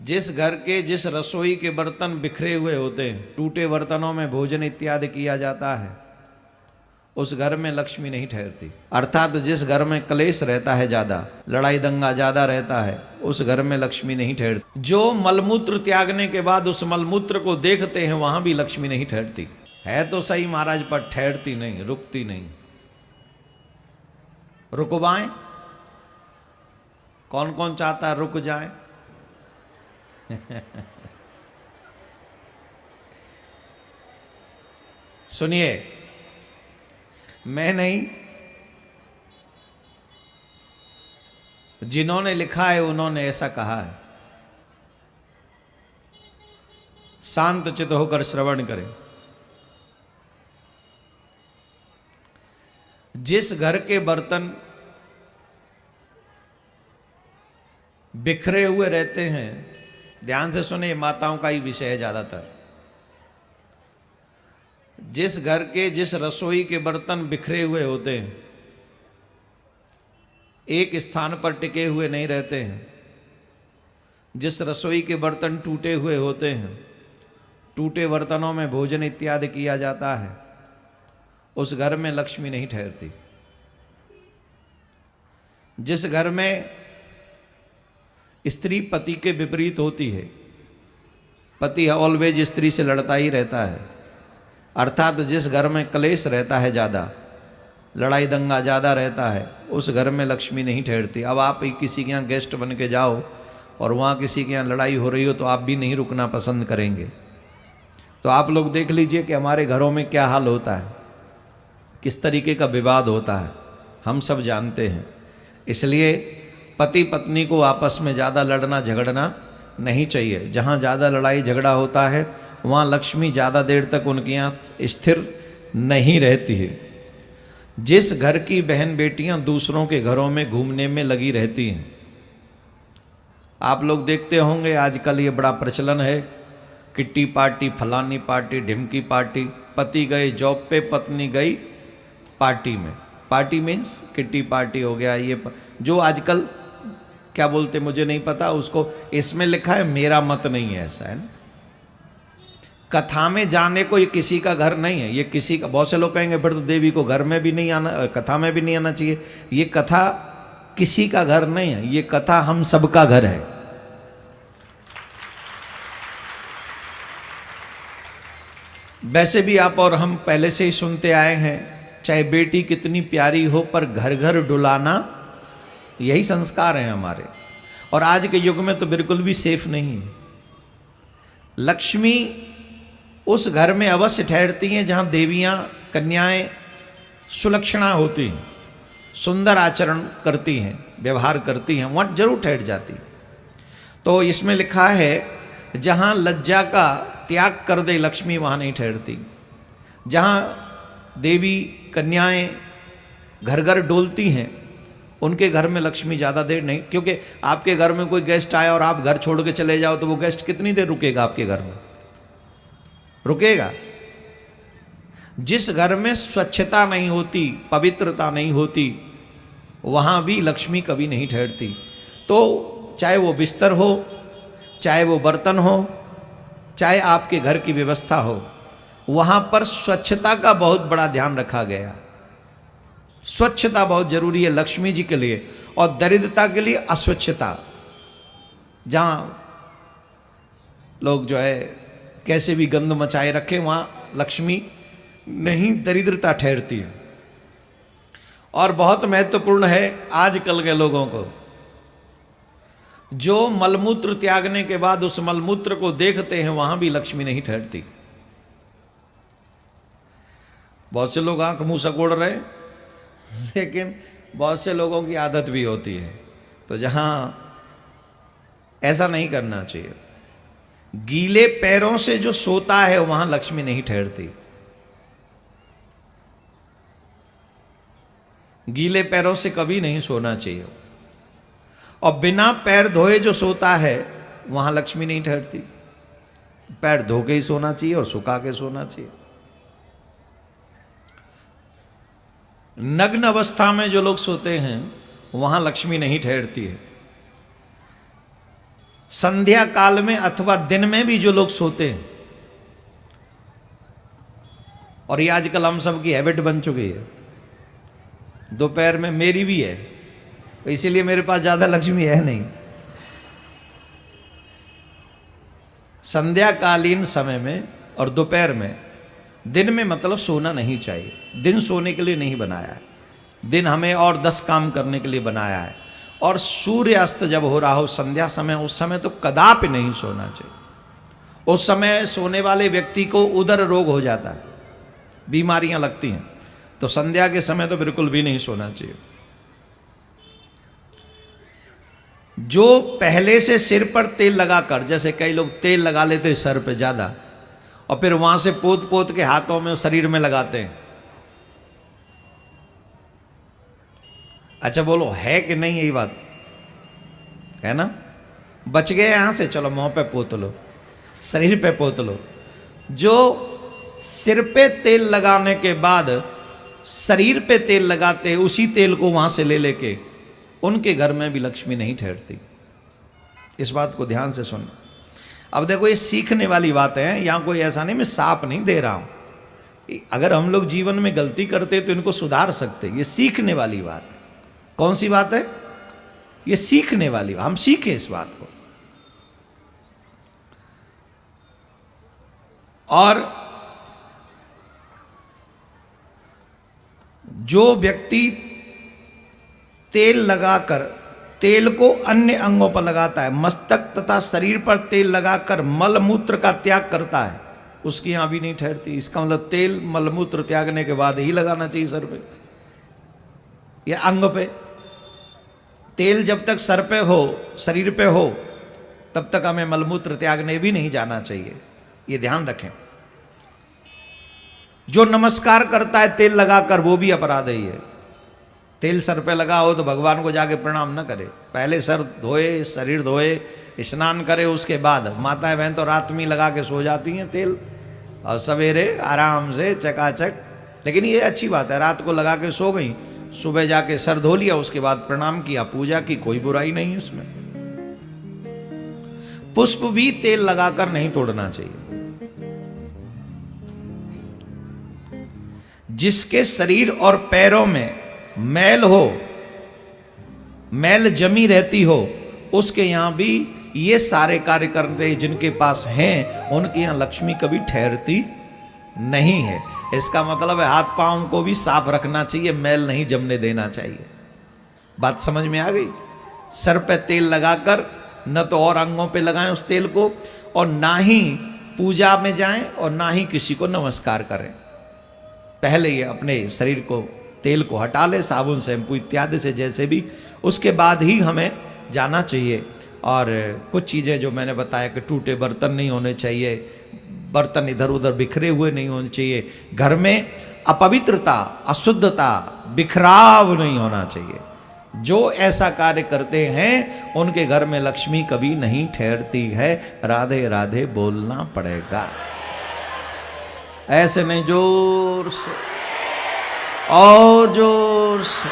जिस घर के जिस रसोई के बर्तन बिखरे हुए होते हैं, टूटे बर्तनों में भोजन इत्यादि किया जाता है, उस घर में लक्ष्मी नहीं ठहरती। अर्थात जिस घर में क्लेश रहता है ज्यादा, लड़ाई दंगा ज्यादा रहता है, उस घर में लक्ष्मी नहीं ठहरती। जो मलमूत्र त्यागने के बाद उस मलमूत्र को देखते हैं, वहां भी लक्ष्मी नहीं ठहरती। है तो सही महाराज, पर ठहरती नहीं, रुकती नहीं। रुकवाएं, कौन कौन चाहता है रुक जाए? सुनिए, मैं नहीं, जिन्होंने लिखा है उन्होंने ऐसा कहा है। शांत चित्त होकर श्रवण करें। जिस घर के बर्तन बिखरे हुए रहते हैं, ध्यान से सुने, माताओं का ही विषय है ज्यादातर। जिस घर के जिस रसोई के बर्तन बिखरे हुए होते हैं, एक स्थान पर टिके हुए नहीं रहते हैं, जिस रसोई के बर्तन टूटे हुए होते हैं, टूटे बर्तनों में भोजन इत्यादि किया जाता है, उस घर में लक्ष्मी नहीं ठहरती। जिस घर में स्त्री पति के विपरीत होती है, पति ऑलवेज स्त्री से लड़ता ही रहता है, अर्थात जिस घर में क्लेश रहता है ज़्यादा, लड़ाई दंगा ज़्यादा रहता है, उस घर में लक्ष्मी नहीं ठहरती। अब आप किसी के यहाँ गेस्ट बन के जाओ और वहाँ किसी के यहाँ लड़ाई हो रही हो, तो आप भी नहीं रुकना पसंद करेंगे। तो आप लोग देख लीजिए कि हमारे घरों में क्या हाल होता है, किस तरीके का विवाद होता है, हम सब जानते हैं। इसलिए पति पत्नी को आपस में ज़्यादा लड़ना झगड़ना नहीं चाहिए। जहाँ ज़्यादा लड़ाई झगड़ा होता है, वहाँ लक्ष्मी ज़्यादा देर तक उनके यहाँ स्थिर नहीं रहती है। जिस घर की बहन बेटियाँ दूसरों के घरों में घूमने में लगी रहती हैं, आप लोग देखते होंगे आजकल ये बड़ा प्रचलन है, किट्टी पार्टी, फलानी पार्टी, ढिमकी पार्टी। पति गए जॉब पे, पत्नी गई पार्टी में। पार्टी मीन्स किट्टी पार्टी हो गया। ये जो आजकल क्या बोलते मुझे नहीं पता उसको, इसमें लिखा है, मेरा मत नहीं है, ऐसा है ना। कथा में जाने को ये किसी का घर नहीं है, ये किसी का। बहुत से लोग कहेंगे फिर तो देवी को घर में भी नहीं आना, कथा में भी नहीं आना चाहिए। ये कथा किसी का घर नहीं है, ये कथा हम सबका घर है। वैसे भी आप और हम पहले से ही सुनते आए हैं, चाहे बेटी कितनी प्यारी हो, पर घर घर डुलाना, यही संस्कार हैं हमारे। और आज के युग में तो बिल्कुल भी सेफ नहीं है। लक्ष्मी उस घर में अवश्य ठहरती हैं जहां देवियां, कन्याएं सुलक्षणा होती हैं, सुंदर आचरण करती हैं, व्यवहार करती हैं, वहां जरूर ठहर जाती। तो इसमें लिखा है, जहां लज्जा का त्याग कर दे लक्ष्मी, वहां नहीं ठहरती। जहां देवी कन्याएं घर घर डोलती हैं, उनके घर में लक्ष्मी ज़्यादा देर नहीं। क्योंकि आपके घर में कोई गेस्ट आया और आप घर छोड़ के चले जाओ, तो वो गेस्ट कितनी देर रुकेगा आपके घर में? रुकेगा। जिस घर में स्वच्छता नहीं होती, पवित्रता नहीं होती, वहाँ भी लक्ष्मी कभी नहीं ठहरती। तो चाहे वो बिस्तर हो, चाहे वो बर्तन हो, चाहे आपके घर की व्यवस्था हो, वहाँ पर स्वच्छता का बहुत बड़ा ध्यान रखा गया। स्वच्छता बहुत जरूरी है लक्ष्मी जी के लिए, और दरिद्रता के लिए अस्वच्छता। जहाँ लोग जो है कैसे भी गंद मचाए रखे, वहाँ लक्ष्मी नहीं, दरिद्रता ठहरती है। और बहुत महत्वपूर्ण है आजकल के लोगों को, जो मलमूत्र त्यागने के बाद उस मलमूत्र को देखते हैं, वहां भी लक्ष्मी नहीं ठहरती। बहुत से लोग आंख मुंह सकोड़ रहे, लेकिन बहुत से लोगों की आदत भी होती है। तो जहां ऐसा नहीं करना चाहिए। गीले पैरों से जो सोता है, वहां लक्ष्मी नहीं ठहरती। गीले पैरों से कभी नहीं सोना चाहिए। और बिना पैर धोए जो सोता है, वहां लक्ष्मी नहीं ठहरती। पैर धो के ही सोना चाहिए और सुखा के सोना चाहिए। नग्न अवस्था में जो लोग सोते हैं, वहां लक्ष्मी नहीं ठहरती है। संध्या काल में अथवा दिन में भी जो लोग सोते हैं, और ये आजकल हम सब की हैबिट बन चुकी है, दोपहर में मेरी भी है, तो इसीलिए मेरे पास ज्यादा लक्ष्मी है नहीं। संध्याकालीन समय में और दोपहर में, दिन में मतलब सोना नहीं चाहिए, दिन सोने के लिए नहीं बनाया है, दिन हमें और 10 काम करने के लिए बनाया है। और सूर्यास्त जब हो रहा हो संध्या समय, उस समय तो कदापि नहीं सोना चाहिए। उस समय सोने वाले व्यक्ति को उदर रोग हो जाता है, बीमारियां लगती हैं, तो संध्या के समय तो बिल्कुल भी नहीं सोना चाहिए। जो पहले से सिर पर तेल लगाकर, जैसे कई लोग तेल लगा लेते सर पे ज्यादा और फिर वहां से पोत पोत के हाथों में शरीर में लगाते हैं। अच्छा बोलो, है कि नहीं यही बात है ना? बच गए यहां से, चलो मुंह पे पोत लो, शरीर पे पोत लो। जो सिर पे तेल लगाने के बाद शरीर पे तेल लगाते, उसी तेल को वहां से ले लेके, उनके घर में भी लक्ष्मी नहीं ठहरती। इस बात को ध्यान से सुन। अब देखो, ये सीखने वाली बात है, यहां कोई ऐसा नहीं, मैं साप नहीं दे रहा हूं। अगर हम लोग जीवन में गलती करते तो इनको सुधार सकते। ये सीखने वाली बात है। कौन सी बात है? ये सीखने वाली बात, हम सीखें इस बात को। और जो व्यक्ति तेल लगाकर, तेल को अन्य अंगों पर लगाता है, मस्तक तथा शरीर पर तेल लगाकर मल मूत्र का त्याग करता है, उसकी यहां भी नहीं ठहरती। इसका मतलब तेल मल मूत्र त्यागने के बाद ही लगाना चाहिए सर पे या अंग पे। तेल जब तक सर पे हो, शरीर पे हो, तब तक हमें मलमूत्र त्यागने भी नहीं जाना चाहिए, ये ध्यान रखें। जो नमस्कार करता है तेल लगाकर, वो भी अपराध ही है। तेल सर पे लगा हो तो भगवान को जाके प्रणाम न करे, पहले सर धोए, शरीर धोए, स्नान करे, उसके बाद। माताएं बहन तो रात में लगा के सो जाती हैं तेल, और सवेरे आराम से चकाचक। लेकिन ये अच्छी बात है, रात को लगा के सो गई, सुबह जाके सर धो लिया, उसके बाद प्रणाम किया, पूजा की, कोई बुराई नहीं है इसमें। पुष्प भी तेल लगाकर नहीं तोड़ना चाहिए। जिसके शरीर और पैरों में मैल हो, मैल जमी रहती हो, उसके यहां भी ये सारे कार्य करते जिनके पास हैं, उनके यहां लक्ष्मी कभी ठहरती नहीं है। इसका मतलब है हाथ पांव को भी साफ रखना चाहिए, मैल नहीं जमने देना चाहिए। बात समझ में आ गई? सर पे तेल लगाकर न तो और अंगों पे लगाएं उस तेल को, और ना ही पूजा में जाएं, और ना ही किसी को नमस्कार करें। पहले ये अपने शरीर को, तेल को हटा ले, साबुन शैम्पू इत्यादि से, जैसे भी, उसके बाद ही हमें जाना चाहिए। और कुछ चीज़ें जो मैंने बताया कि टूटे बर्तन नहीं होने चाहिए, बर्तन इधर उधर बिखरे हुए नहीं होने चाहिए, घर में अपवित्रता, अशुद्धता, बिखराव नहीं होना चाहिए। जो ऐसा कार्य करते हैं उनके घर में लक्ष्मी कभी नहीं ठहरती है। राधे राधे बोलना पड़ेगा, ऐसे नहीं, जोर से और जोर से।